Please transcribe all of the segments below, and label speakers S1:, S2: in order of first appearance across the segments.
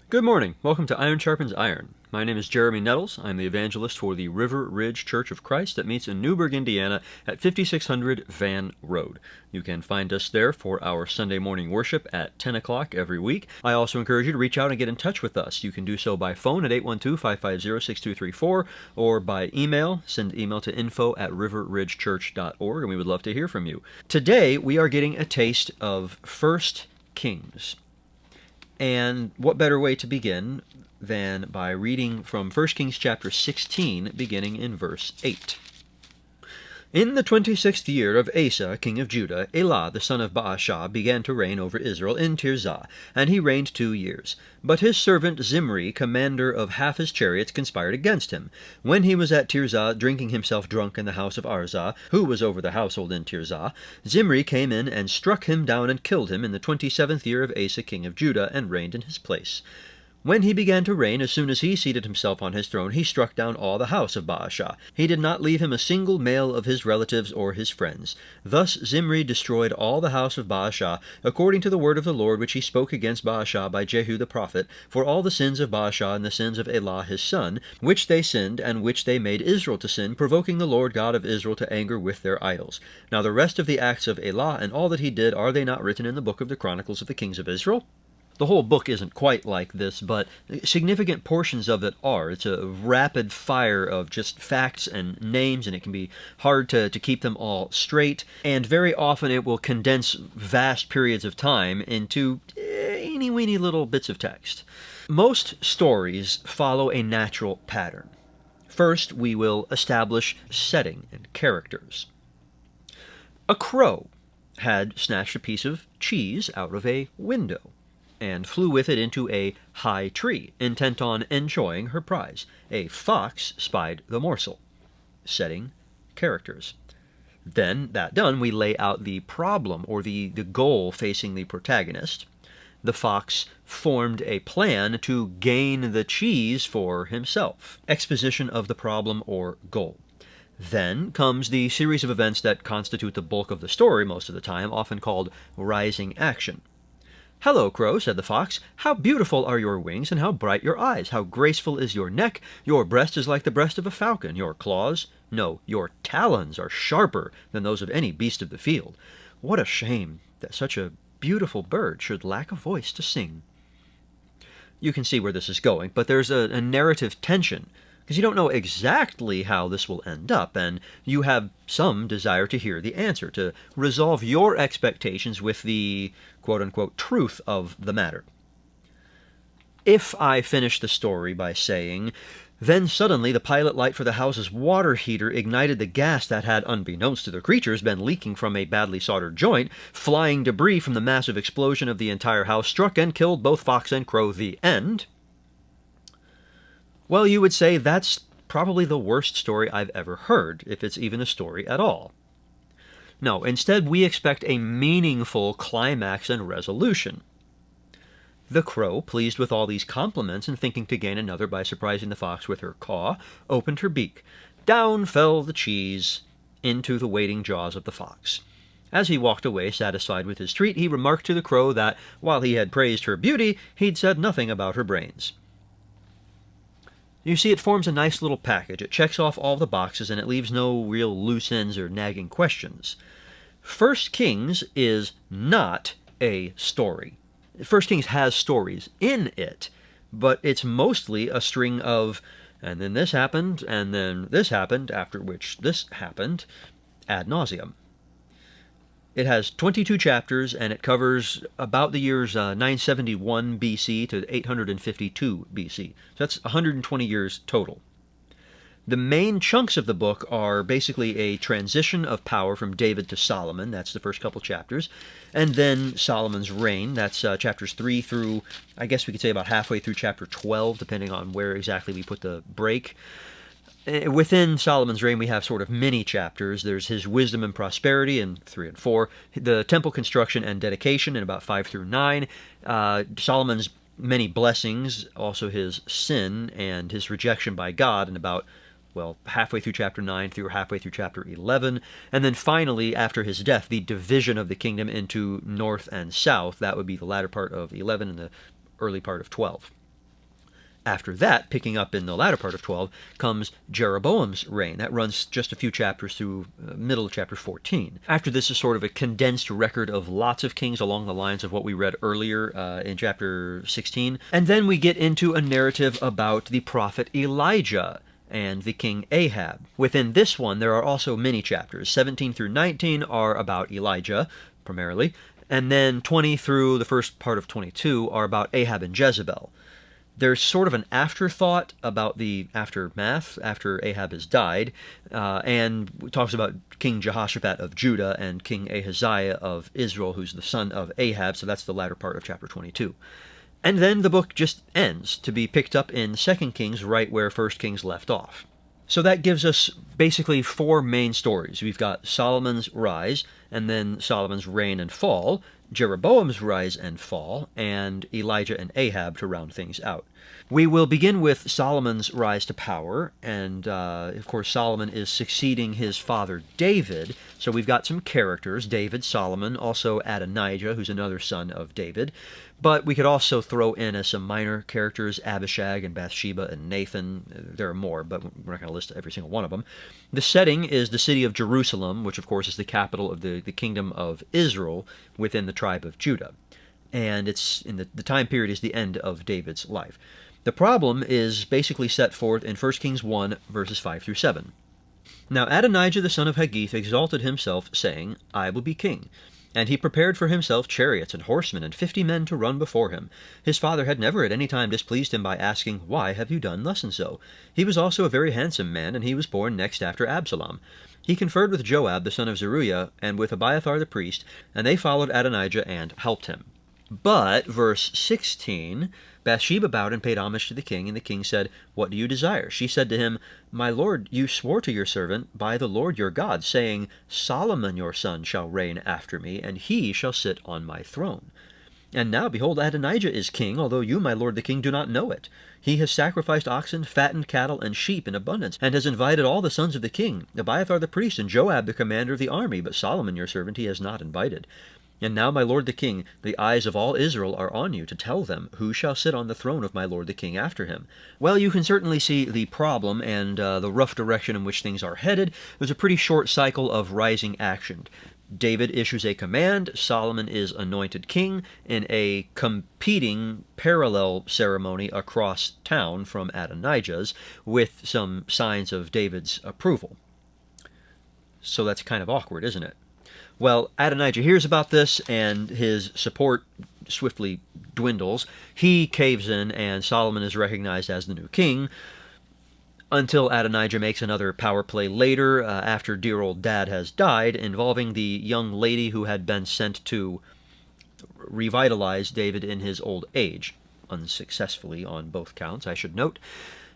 S1: Good morning. Welcome to Iron Sharpens Iron. My name is Jeremy Nettles. I'm the evangelist for the River Ridge Church of Christ that meets in Newburgh, Indiana at 5600 Van Road. You can find us there for our Sunday morning worship at 10 o'clock every week. I also encourage you to reach out and get in touch with us. You can do so by phone at 812-550-6234 or by email. Send email to info@riverridgechurch.org and we would love to hear from you. Today we are getting a taste of 1 Kings. And what better way to begin than by reading from 1 Kings chapter 16, beginning in verse 8. In the 26th year of Asa, king of Judah, Elah the son of Baasha began to reign over Israel in Tirzah, and he reigned 2 years. But his servant Zimri, commander of half his chariots, conspired against him. When he was at Tirzah, drinking himself drunk in the house of Arzah, who was over the household in Tirzah, Zimri came in and struck him down and killed him in the 27th year of Asa, king of Judah, and reigned in his place. When he began to reign, as soon as he seated himself on his throne, he struck down all the house of Baasha. He did not leave him a single male of his relatives or his friends. Thus Zimri destroyed all the house of Baasha, according to the word of the Lord which he spoke against Baasha by Jehu the prophet, for all the sins of Baasha and the sins of Elah his son, which they sinned, and which they made Israel to sin, provoking the Lord God of Israel to anger with their idols. Now the rest of the acts of Elah and all that he did, are they not written in the book of the Chronicles of the Kings of Israel? The whole book isn't quite like this, but significant portions of it are. It's a rapid fire of just facts and names, and it can be hard to keep them all straight. And very often it will condense vast periods of time into eeny-weeny little bits of text. Most stories follow a natural pattern. First, we will establish setting and characters. A crow had snatched a piece of cheese out of a window and flew with it into a high tree, intent on enjoying her prize. A fox spied the morsel. Setting characters. Then, that done, we lay out the problem, or the goal facing the protagonist. The fox formed a plan to gain the cheese for himself. Exposition of the problem or goal. Then comes the series of events that constitute the bulk of the story most of the time, often called rising action. "Hello, Crow," said the fox. "How beautiful are your wings, and how bright your eyes! How graceful is your neck! Your breast is like the breast of a falcon. Your claws, no, your talons are sharper than those of any beast of the field. What a shame that such a beautiful bird should lack a voice to sing." You can see where this is going, but there's a narrative tension, because you don't know exactly how this will end up, and you have some desire to hear the answer, to resolve your expectations with the quote-unquote truth of the matter. If I finish the story by saying, "Then suddenly the pilot light for the house's water heater ignited the gas that had, unbeknownst to the creatures, been leaking from a badly soldered joint. Flying debris from the massive explosion of the entire house struck and killed both fox and crow. The end." Well, you would say that's probably the worst story I've ever heard, if it's even a story at all. No, instead we expect a meaningful climax and resolution. The crow, pleased with all these compliments and thinking to gain another by surprising the fox with her caw, opened her beak. Down fell the cheese into the waiting jaws of the fox. As he walked away, satisfied with his treat, he remarked to the crow that, while he had praised her beauty, he'd said nothing about her brains. You see, it forms a nice little package. It checks off all the boxes, and it leaves no real loose ends or nagging questions. 1 Kings is not a story. 1 Kings has stories in it, but it's mostly a string of, and then this happened, and then this happened, after which this happened, ad nauseum. It has 22 chapters, and it covers about the years 971 BC to 852 BC. So that's 120 years total. The main chunks of the book are basically a transition of power from David to Solomon. That's the first couple chapters. And then Solomon's reign. That's chapters 3 through, I guess we could say about halfway through chapter 12, depending on where exactly we put the break. Within Solomon's reign, we have sort of mini chapters. There's his wisdom and prosperity in 3 and 4, the temple construction and dedication in about 5 through 9, Solomon's many blessings, also his sin and his rejection by God in about, well, halfway through chapter 9 through halfway through chapter 11, and then finally, after his death, the division of the kingdom into north and south. That would be the latter part of 11 and the early part of 12. After that, picking up in the latter part of 12, comes Jeroboam's reign. That runs just a few chapters through middle of chapter 14. After this is sort of a condensed record of lots of kings along the lines of what we read earlier in chapter 16. And then we get into a narrative about the prophet Elijah and the king Ahab. Within this one, there are also many chapters. 17 through 19 are about Elijah, primarily, and then 20 through the first part of 22 are about Ahab and Jezebel. There's sort of an afterthought about the aftermath after Ahab has died, and it talks about King Jehoshaphat of Judah and King Ahaziah of Israel, who's the son of Ahab, so that's the latter part of chapter 22. And then the book just ends, to be picked up in 2 Kings right where 1 Kings left off. So that gives us basically 4 main stories. We've got Solomon's rise, and then Solomon's reign and fall, Jeroboam's rise and fall, and Elijah and Ahab to round things out. We will begin with Solomon's rise to power, and of course Solomon is succeeding his father David, so we've got some characters, David, Solomon, also Adonijah, who's another son of David, but we could also throw in as some minor characters, Abishag and Bathsheba and Nathan. There are more, but we're not going to list every single one of them. The setting is the city of Jerusalem, which of course is the capital of the kingdom of Israel within the tribe of Judah. And it's in the time period is the end of David's life. The problem is basically set forth in 1 Kings 1, verses 5 through 7. Now Adonijah the son of Haggith exalted himself, saying, I will be king. And he prepared for himself chariots and horsemen and 50 men to run before him. His father had never at any time displeased him by asking, Why have you done thus and so? He was also a very handsome man, and he was born next after Absalom. He conferred with Joab the son of Zeruiah, and with Abiathar the priest, and they followed Adonijah and helped him. But, verse 16, Bathsheba bowed and paid homage to the king, and the king said, What do you desire? She said to him, My lord, you swore to your servant by the Lord your God, saying, Solomon your son shall reign after me, and he shall sit on my throne. And now, behold, Adonijah is king, although you, my lord the king, do not know it. He has sacrificed oxen, fattened cattle, and sheep in abundance, and has invited all the sons of the king, Abiathar the priest, and Joab the commander of the army, but Solomon your servant he has not invited. And now, my lord the king, the eyes of all Israel are on you to tell them who shall sit on the throne of my lord the king after him. Well, you can certainly see the problem and the rough direction in which things are headed. There's a pretty short cycle of rising action. David issues a command, Solomon is anointed king in a competing parallel ceremony across town from Adonijah's with some signs of David's approval. So that's kind of awkward, isn't it? Well, Adonijah hears about this, and his support swiftly dwindles. He caves in, and Solomon is recognized as the new king, until Adonijah makes another power play later, after dear old dad has died, involving the young lady who had been sent to revitalize David in his old age, unsuccessfully on both counts, I should note.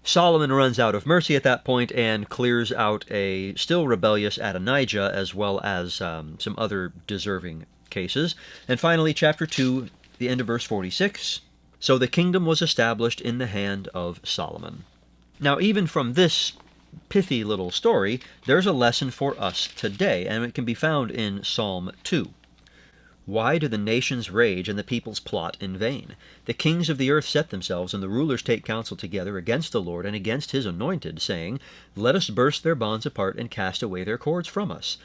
S1: Solomon runs out of mercy at that point and clears out a still rebellious Adonijah, as well as some other deserving cases. And finally, chapter 2, the end of verse 46. So the kingdom was established in the hand of Solomon. Now, even from this pithy little story, there's a lesson for us today, and it can be found in Psalm 2. Why do the nations rage and the peoples plot in vain? The kings of the earth set themselves, and the rulers take counsel together against the Lord and against his anointed, saying, Let us burst their bonds apart and cast away their cords from us.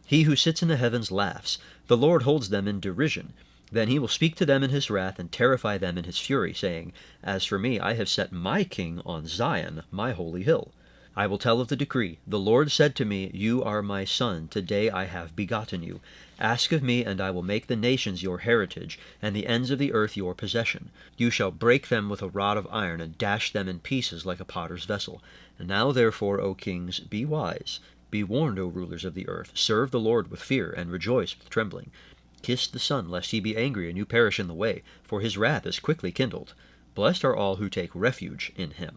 S1: He who sits in the heavens laughs. The Lord holds them in derision. Then he will speak to them in his wrath and terrify them in his fury, saying, As for me, I have set my king on Zion, my holy hill. I will tell of the decree. The Lord said to me, You are my son. Today I have begotten you. Ask of me, and I will make the nations your heritage, and the ends of the earth your possession. You shall break them with a rod of iron, and dash them in pieces like a potter's vessel. And now therefore, O kings, be wise. Be warned, O rulers of the earth. Serve the Lord with fear, and rejoice with trembling. Kiss the Son, lest he be angry, and you perish in the way, for his wrath is quickly kindled. Blessed are all who take refuge in him.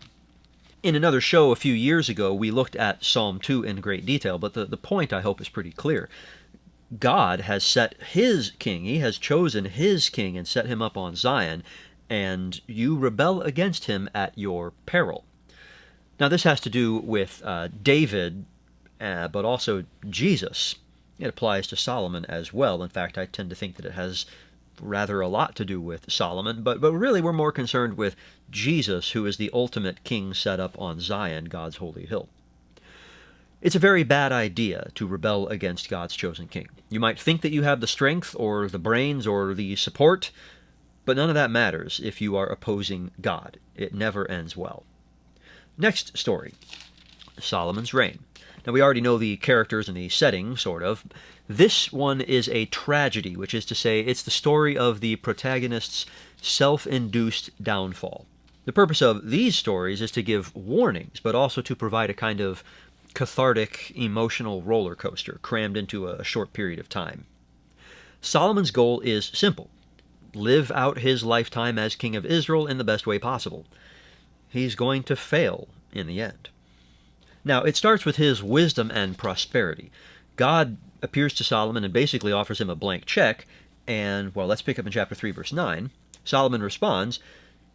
S1: In another show a few years ago, we looked at Psalm 2 in great detail, but the point, I hope, is pretty clear. God has set his king, he has chosen his king and set him up on Zion, and you rebel against him at your peril. Now this has to do with David, but also Jesus. It applies to Solomon as well. In fact, I tend to think that it has rather a lot to do with Solomon, but really we're more concerned with Jesus, who is the ultimate king set up on Zion, God's holy hill. It's a very bad idea to rebel against God's chosen king. You might think that you have the strength or the brains or the support, but none of that matters if you are opposing God. It never ends well. Next story, Solomon's reign. Now, we already know the characters and the setting, sort of. This one is a tragedy, which is to say it's the story of the protagonist's self-induced downfall. The purpose of these stories is to give warnings, but also to provide a kind of cathartic, emotional roller coaster crammed into a short period of time. Solomon's goal is simple: live out his lifetime as king of Israel in the best way possible. He's going to fail in the end. Now, it starts with his wisdom and prosperity. God appears to Solomon and basically offers him a blank check, and, well, let's pick up in chapter 3, verse 9. Solomon responds,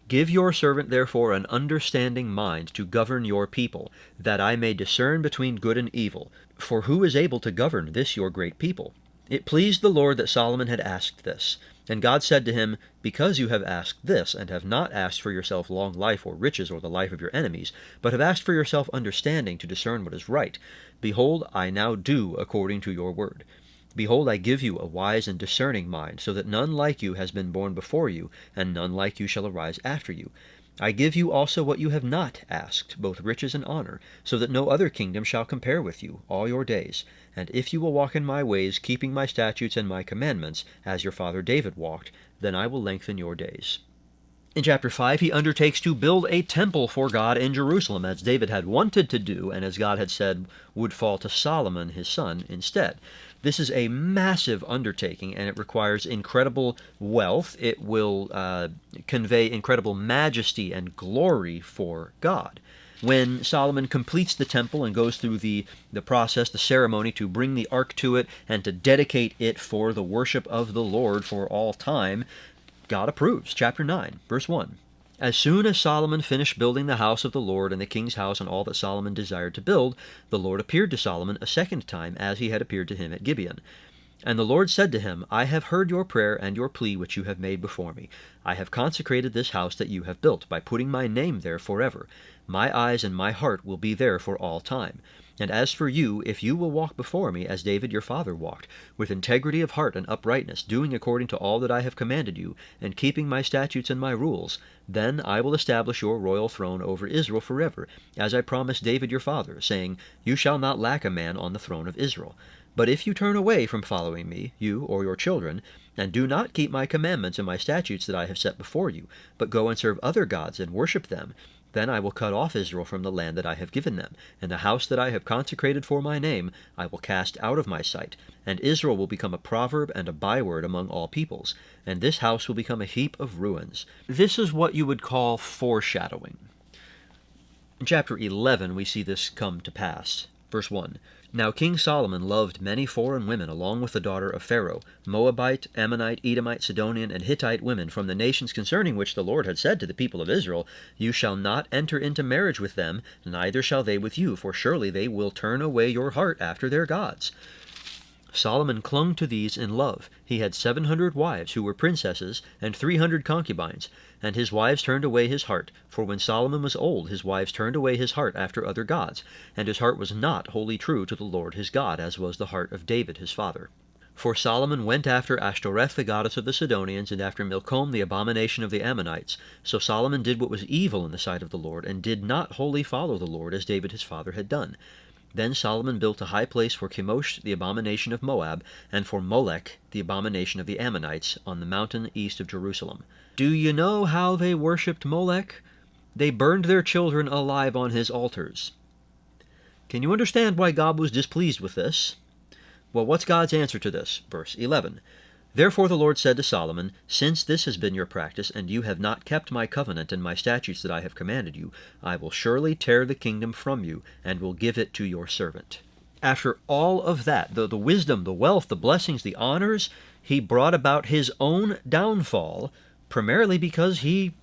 S1: "Give your servant therefore an understanding mind to govern your people, that I may discern between good and evil. For who is able to govern this your great people?" It pleased the Lord that Solomon had asked this. And God said to him, "Because you have asked this, and have not asked for yourself long life or riches or the life of your enemies, but have asked for yourself understanding to discern what is right, behold, I now do according to your word. Behold, I give you a wise and discerning mind, so that none like you has been born before you, and none like you shall arise after you. I give you also what you have not asked, both riches and honor, so that no other kingdom shall compare with you all your days. And if you will walk in my ways, keeping my statutes and my commandments, as your father David walked, then I will lengthen your days." In chapter 5, he undertakes to build a temple for God in Jerusalem, as David had wanted to do, and as God had said would fall to Solomon, his son, instead. This is a massive undertaking, and it requires incredible wealth. It will convey incredible majesty and glory for God. When Solomon completes the temple and goes through the process, the ceremony to bring the ark to it and to dedicate it for the worship of the Lord for all time, God approves. Chapter 9, verse 1. As soon as Solomon finished building the house of the Lord and the king's house and all that Solomon desired to build, the Lord appeared to Solomon a second time, as he had appeared to him at Gibeon. And the Lord said to him, I have heard your prayer and your plea which you have made before me. I have consecrated this house that you have built, by putting my name there forever. My eyes and my heart will be there for all time. And as for you, if you will walk before me, as David your father walked, with integrity of heart and uprightness, doing according to all that I have commanded you, and keeping my statutes and my rules, then I will establish your royal throne over Israel forever, as I promised David your father, saying, You shall not lack a man on the throne of Israel. But if you turn away from following me, you or your children, and do not keep my commandments and my statutes that I have set before you, but go and serve other gods and worship them, then I will cut off Israel from the land that I have given them, and the house that I have consecrated for my name I will cast out of my sight, and Israel will become a proverb and a byword among all peoples, and this house will become a heap of ruins. This is what you would call foreshadowing. In chapter 11 we see this come to pass. Verse 1. Now King Solomon loved many foreign women along with the daughter of Pharaoh, Moabite, Ammonite, Edomite, Sidonian, and Hittite women from the nations concerning which the Lord had said to the people of Israel, You shall not enter into marriage with them, neither shall they with you, for surely they will turn away your heart after their gods. Solomon clung to these in love. He had 700 wives who were princesses, and 300 concubines, and his wives turned away his heart. For when Solomon was old, his wives turned away his heart after other gods, and his heart was not wholly true to the Lord his God, as was the heart of David his father. For Solomon went after Ashtoreth the goddess of the Sidonians, and after Milcom the abomination of the Ammonites. So Solomon did what was evil in the sight of the Lord, and did not wholly follow the Lord, as David his father had done. Then Solomon built a high place for Chemosh, the abomination of Moab, and for Molech, the abomination of the Ammonites, on the mountain east of Jerusalem. Do you know how they worshipped Molech? They burned their children alive on his altars. Can you understand why God was displeased with this? Well, what's God's answer to this? Verse 11. Therefore the Lord said to Solomon, Since this has been your practice, and you have not kept my covenant and my statutes that I have commanded you, I will surely tear the kingdom from you, and will give it to your servant. After all of that, the wisdom, the wealth, the blessings, the honors, he brought about his own downfall, primarily because he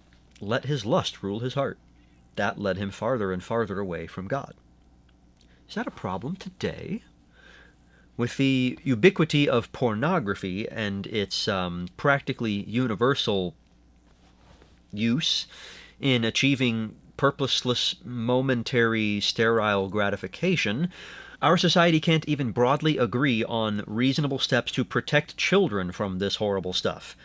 S1: let his lust rule his heart. That led him farther and farther away from God. Is that a problem today? With the ubiquity of pornography and its practically universal use in achieving purposeless, momentary, sterile gratification, our society can't even broadly agree on reasonable steps to protect children from this horrible stuff.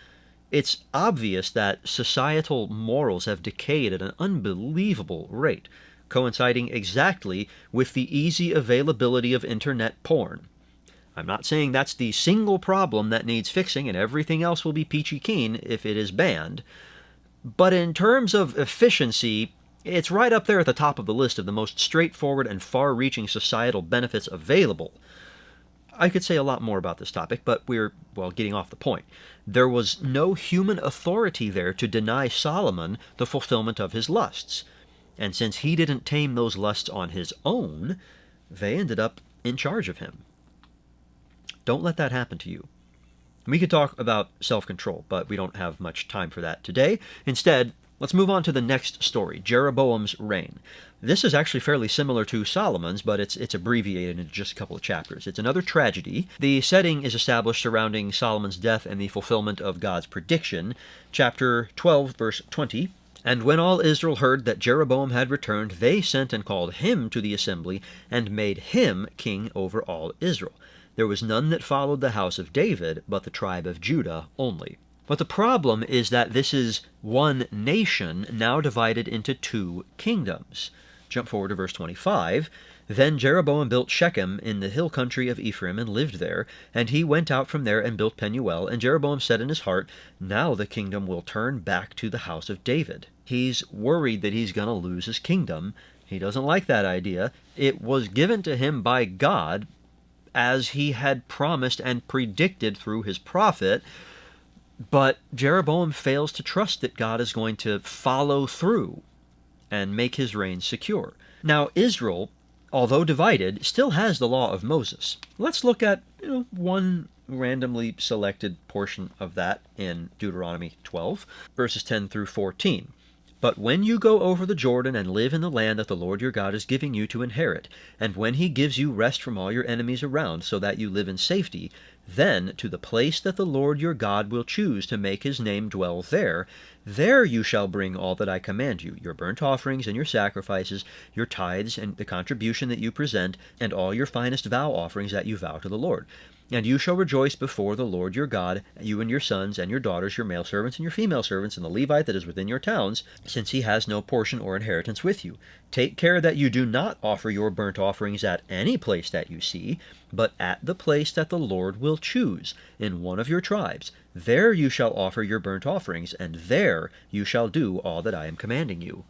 S1: It's obvious that societal morals have decayed at an unbelievable rate, coinciding exactly with the easy availability of internet porn. I'm not saying that's the single problem that needs fixing and everything else will be peachy keen if it is banned, but in terms of efficiency, it's right up there at the top of the list of the most straightforward and far-reaching societal benefits available. I could say a lot more about this topic, but we're, getting off the point. There was no human authority there to deny Solomon the fulfillment of his lusts. And since he didn't tame those lusts on his own, they ended up in charge of him. Don't let that happen to you. We could talk about self-control, but we don't have much time for that today. Instead, let's move on to the next story, Jeroboam's reign. This is actually fairly similar to Solomon's, but it's abbreviated into just a couple of chapters. It's another tragedy. The setting is established surrounding Solomon's death and the fulfillment of God's prediction. Chapter 12, verse 20. And when all Israel heard that Jeroboam had returned, they sent and called him to the assembly, and made him king over all Israel. There was none that followed the house of David, but the tribe of Judah only. But the problem is that this is one nation now divided into two kingdoms. Jump forward to verse 25. Then Jeroboam built Shechem in the hill country of Ephraim and lived there. And he went out from there and built Penuel. And Jeroboam said in his heart, now the kingdom will turn back to the house of David. He's worried that he's going to lose his kingdom. He doesn't like that idea. It was given to him by God, as he had promised and predicted through his prophet. But Jeroboam fails to trust that God is going to follow through and make his reign secure. Now, Israel, although divided, still has the law of Moses. Let's look at one randomly selected portion of that in Deuteronomy 12, verses 10 through 14. But when you go over the Jordan and live in the land that the Lord your God is giving you to inherit, and when he gives you rest from all your enemies around, so that you live in safety, then to the place that the Lord your God will choose to make his name dwell there, there you shall bring all that I command you, your burnt offerings and your sacrifices, your tithes and the contribution that you present, and all your finest vow offerings that you vow to the Lord. And you shall rejoice before the Lord your God, you and your sons and your daughters, your male servants and your female servants, and the Levite that is within your towns, since he has no portion or inheritance with you. Take care that you do not offer your burnt offerings at any place that you see, but at the place that the Lord will choose, in one of your tribes. There you shall offer your burnt offerings, and there you shall do all that I am commanding you.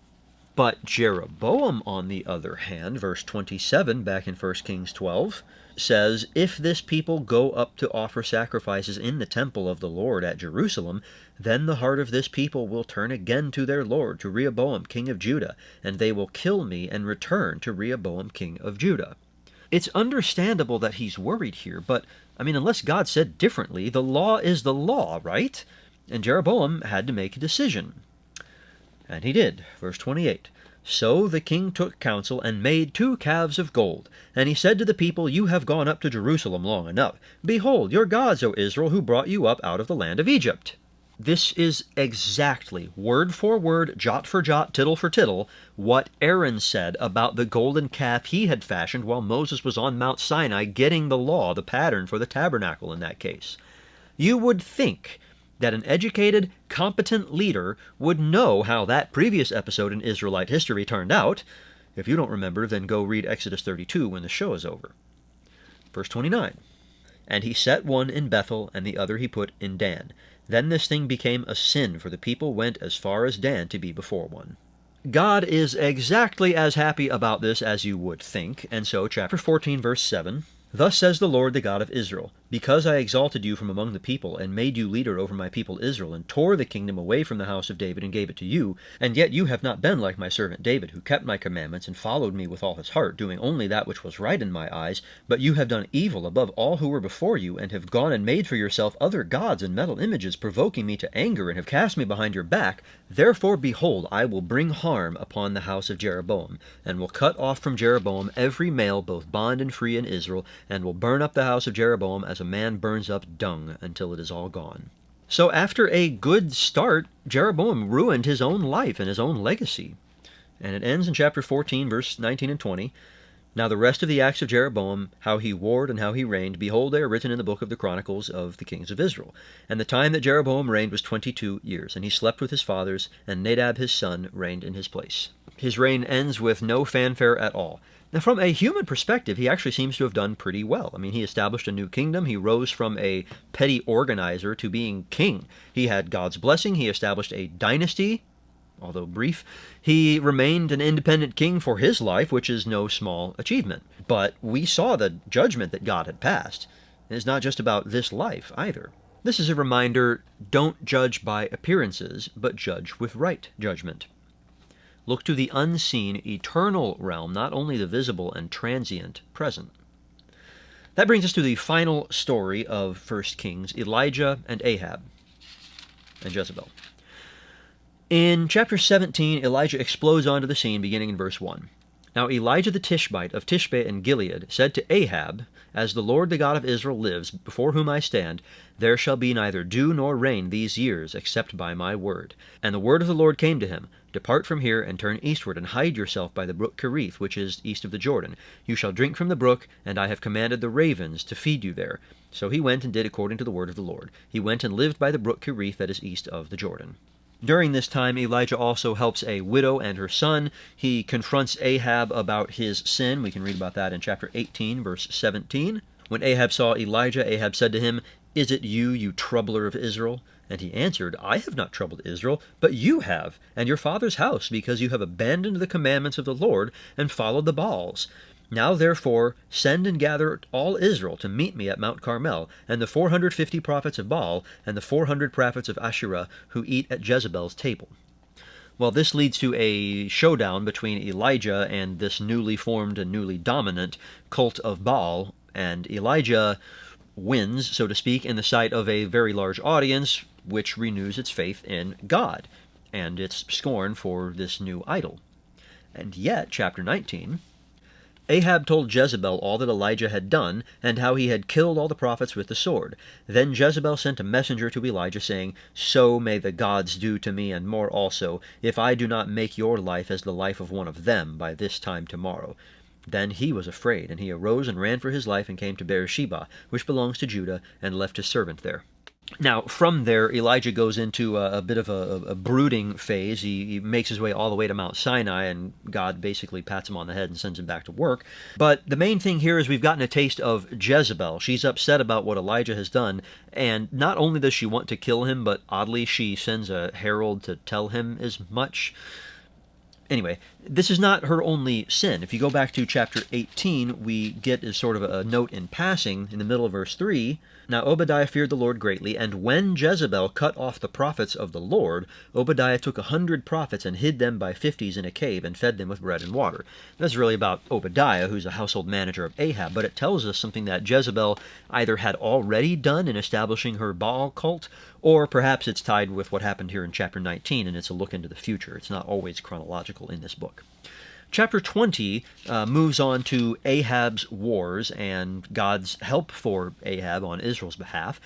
S1: But Jeroboam, on the other hand, verse 27 back in 1 Kings 12, says, if this people go up to offer sacrifices in the temple of the Lord at Jerusalem, then the heart of this people will turn again to their Lord, to Rehoboam king of Judah, and they will kill me and return to Rehoboam king of Judah. It's understandable that he's worried here, but, unless God said differently, the law is the law, right? And Jeroboam had to make a decision. And he did. Verse 28. So the king took counsel and made 2 calves of gold. And he said to the people, you have gone up to Jerusalem long enough. Behold, your gods, O Israel, who brought you up out of the land of Egypt. This is exactly, word for word, jot for jot, tittle for tittle, what Aaron said about the golden calf he had fashioned while Moses was on Mount Sinai getting the law, the pattern for the tabernacle in that case. You would think that an educated, competent leader would know how that previous episode in Israelite history turned out. If you don't remember, then go read Exodus 32 when the show is over. Verse 29. And he set one in Bethel, and the other he put in Dan. Then this thing became a sin, for the people went as far as Dan to be before one. God is exactly as happy about this as you would think, and so chapter 14, verse 7, Thus says the Lord, the God of Israel, Because I exalted you from among the people, and made you leader over my people Israel, and tore the kingdom away from the house of David, and gave it to you, and yet you have not been like my servant David, who kept my commandments, and followed me with all his heart, doing only that which was right in my eyes, but you have done evil above all who were before you, and have gone and made for yourself other gods and metal images, provoking me to anger, and have cast me behind your back. Therefore, behold, I will bring harm upon the house of Jeroboam, and will cut off from Jeroboam every male, both bond and free in Israel, and will burn up the house of Jeroboam as a man burns up dung until it is all gone. So after a good start, Jeroboam ruined his own life and his own legacy. And it ends in chapter 14, verse 19 and 20. Now the rest of the acts of Jeroboam, how he warred and how he reigned, behold, they are written in the book of the Chronicles of the kings of Israel. And the time that Jeroboam reigned was 22 years, and he slept with his fathers, and Nadab his son reigned in his place. His reign ends with no fanfare at all. Now, from a human perspective, he actually seems to have done pretty well. I mean, he established a new kingdom. He rose from a petty organizer to being king. He had God's blessing. He established a dynasty, although brief. He remained an independent king for his life, which is no small achievement. But we saw the judgment that God had passed. And it's not just about this life either. This is a reminder, don't judge by appearances, but judge with right judgment. Look to the unseen, eternal realm, not only the visible and transient present. That brings us to the final story of 1 Kings, Elijah and Ahab and Jezebel. In chapter 17, Elijah explodes onto the scene, beginning in verse 1. Now Elijah the Tishbite of Tishbe in Gilead said to Ahab, As the Lord the God of Israel lives, before whom I stand, there shall be neither dew nor rain these years, except by my word. And the word of the Lord came to him, Depart from here, and turn eastward, and hide yourself by the brook Kerith, which is east of the Jordan. You shall drink from the brook, and I have commanded the ravens to feed you there. So he went and did according to the word of the Lord. He went and lived by the brook Kerith that is east of the Jordan. During this time, Elijah also helps a widow and her son. He confronts Ahab about his sin. We can read about that in chapter 18, verse 17. When Ahab saw Elijah, Ahab said to him, Is it you, you troubler of Israel? And he answered, I have not troubled Israel, but you have, and your father's house, because you have abandoned the commandments of the Lord, and followed the Baals. Now therefore send and gather all Israel to meet me at Mount Carmel, and the 450 prophets of Baal, and the 400 prophets of Asherah, who eat at Jezebel's table. Well, this leads to a showdown between Elijah and this newly formed and newly dominant cult of Baal, and Elijah wins, so to speak, in the sight of a very large audience, which renews its faith in God and its scorn for this new idol. And yet, chapter 19, Ahab told Jezebel all that Elijah had done, and how he had killed all the prophets with the sword. Then Jezebel sent a messenger to Elijah, saying, So may the gods do to me, and more also, if I do not make your life as the life of one of them by this time tomorrow. Then he was afraid, and he arose and ran for his life, and came to Beersheba, which belongs to Judah, and left his servant there. Now, from there, Elijah goes into a bit of a brooding phase. He makes his way all the way to Mount Sinai, and God basically pats him on the head and sends him back to work. But the main thing here is we've gotten a taste of Jezebel. She's upset about what Elijah has done, and not only does she want to kill him, but oddly she sends a herald to tell him as much. Anyway, this is not her only sin. If you go back to chapter 18, we get as sort of a note in passing in the middle of verse 3. Now Obadiah feared the Lord greatly, and when Jezebel cut off the prophets of the Lord, Obadiah took 100 prophets and hid them by 50s in a cave and fed them with bread and water. That's really about Obadiah, who's a household manager of Ahab, but it tells us something that Jezebel either had already done in establishing her Baal cult, or perhaps it's tied with what happened here in chapter 19, and it's a look into the future. It's not always chronological in this book. Chapter 20 moves on to Ahab's wars and God's help for Ahab on Israel's behalf,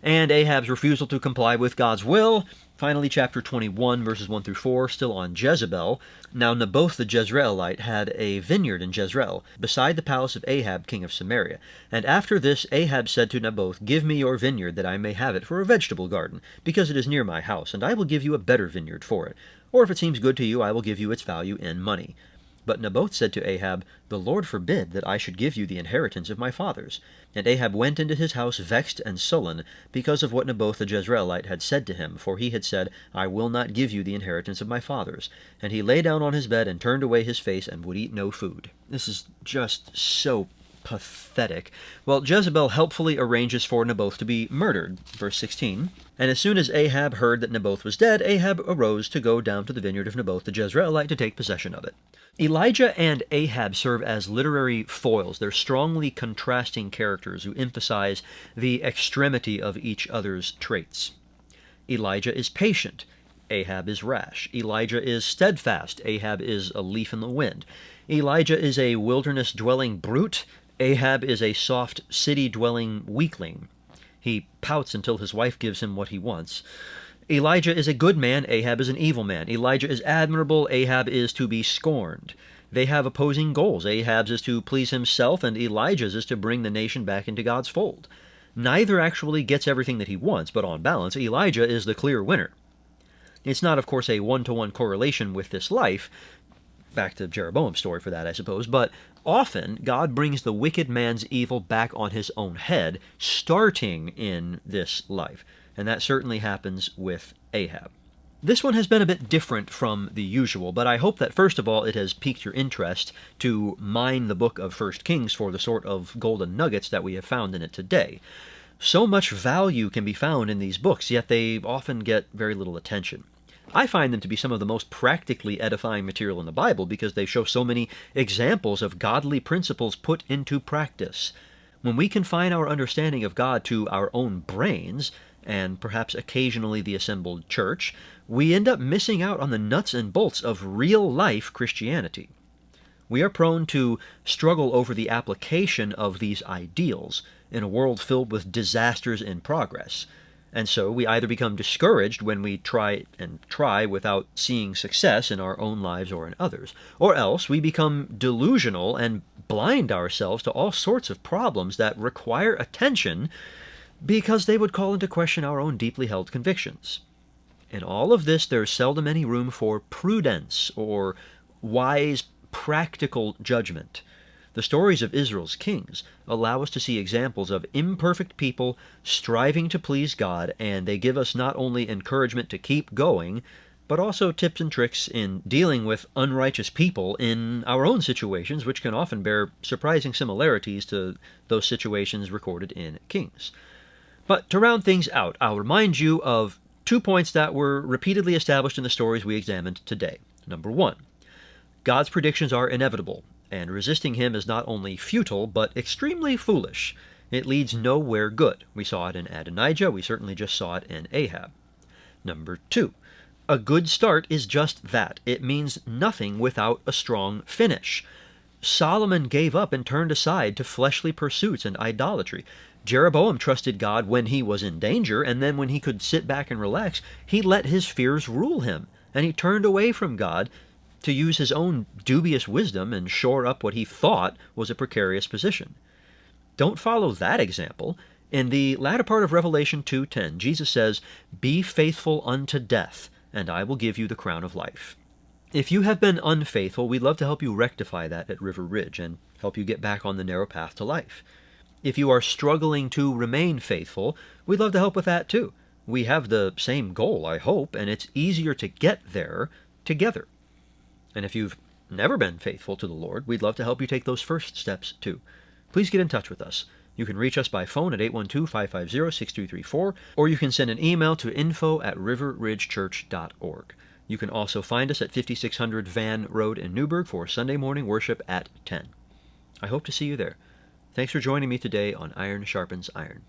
S1: and Ahab's refusal to comply with God's will. Finally, chapter 21, verses 1 through 4, still on Jezebel. Now Naboth the Jezreelite had a vineyard in Jezreel, beside the palace of Ahab, king of Samaria. And after this Ahab said to Naboth, Give me your vineyard, that I may have it for a vegetable garden, because it is near my house, and I will give you a better vineyard for it. Or if it seems good to you, I will give you its value in money. But Naboth said to Ahab, The Lord forbid that I should give you the inheritance of my fathers. And Ahab went into his house vexed and sullen, because of what Naboth the Jezreelite had said to him, for he had said, I will not give you the inheritance of my fathers. And he lay down on his bed and turned away his face and would eat no food. This is just so pathetic. Well, Jezebel helpfully arranges for Naboth to be murdered, verse 16. And as soon as Ahab heard that Naboth was dead, Ahab arose to go down to the vineyard of Naboth the Jezreelite to take possession of it. Elijah and Ahab serve as literary foils. They're strongly contrasting characters who emphasize the extremity of each other's traits. Elijah is patient. Ahab is rash. Elijah is steadfast. Ahab is a leaf in the wind. Elijah is a wilderness-dwelling brute. Ahab is a soft, city-dwelling weakling. He pouts until his wife gives him what he wants. Elijah is a good man. Ahab is an evil man. Elijah is admirable. Ahab is to be scorned. They have opposing goals. Ahab's is to please himself, and Elijah's is to bring the nation back into God's fold. Neither actually gets everything that he wants, but on balance, Elijah is the clear winner. It's not, of course, a one-to-one correlation with this life. Back to Jeroboam's story for that, I suppose. But often, God brings the wicked man's evil back on his own head, starting in this life. And that certainly happens with Ahab. This one has been a bit different from the usual, but I hope that first of all it has piqued your interest to mine the book of 1 Kings for the sort of golden nuggets that we have found in it today. So much value can be found in these books, yet they often get very little attention. I find them to be some of the most practically edifying material in the Bible because they show so many examples of godly principles put into practice. When we confine our understanding of God to our own brains, and perhaps occasionally the assembled church, we end up missing out on the nuts and bolts of real-life Christianity. We are prone to struggle over the application of these ideals in a world filled with disasters in progress. And so we either become discouraged when we try without seeing success in our own lives or in others, or else we become delusional and blind ourselves to all sorts of problems that require attention because they would call into question our own deeply held convictions. In all of this, there's seldom any room for prudence or wise, practical judgment. The stories of Israel's kings allow us to see examples of imperfect people striving to please God, and they give us not only encouragement to keep going, but also tips and tricks in dealing with unrighteous people in our own situations, which can often bear surprising similarities to those situations recorded in Kings. But to round things out, I'll remind you of 2 points that were repeatedly established in the stories we examined today. Number 1, God's predictions are inevitable, and resisting him is not only futile, but extremely foolish. It leads nowhere good. We saw it in Adonijah, we certainly just saw it in Ahab. Number 2, a good start is just that. It means nothing without a strong finish. Solomon gave up and turned aside to fleshly pursuits and idolatry. Jeroboam trusted God when he was in danger, and then when he could sit back and relax, he let his fears rule him, and he turned away from God to use his own dubious wisdom and shore up what he thought was a precarious position. Don't follow that example. In the latter part of Revelation 2:10, Jesus says, "Be faithful unto death, and I will give you the crown of life." If you have been unfaithful, we'd love to help you rectify that at River Ridge and help you get back on the narrow path to life. If you are struggling to remain faithful, we'd love to help with that too. We have the same goal, I hope, and it's easier to get there together. And if you've never been faithful to the Lord, we'd love to help you take those first steps too. Please get in touch with us. You can reach us by phone at 812-550-6234, or you can send an email to info@riverridgechurch.org. You can also find us at 5600 Van Road in Newburgh for Sunday morning worship at 10. I hope to see you there. Thanks for joining me today on Iron Sharpens Iron.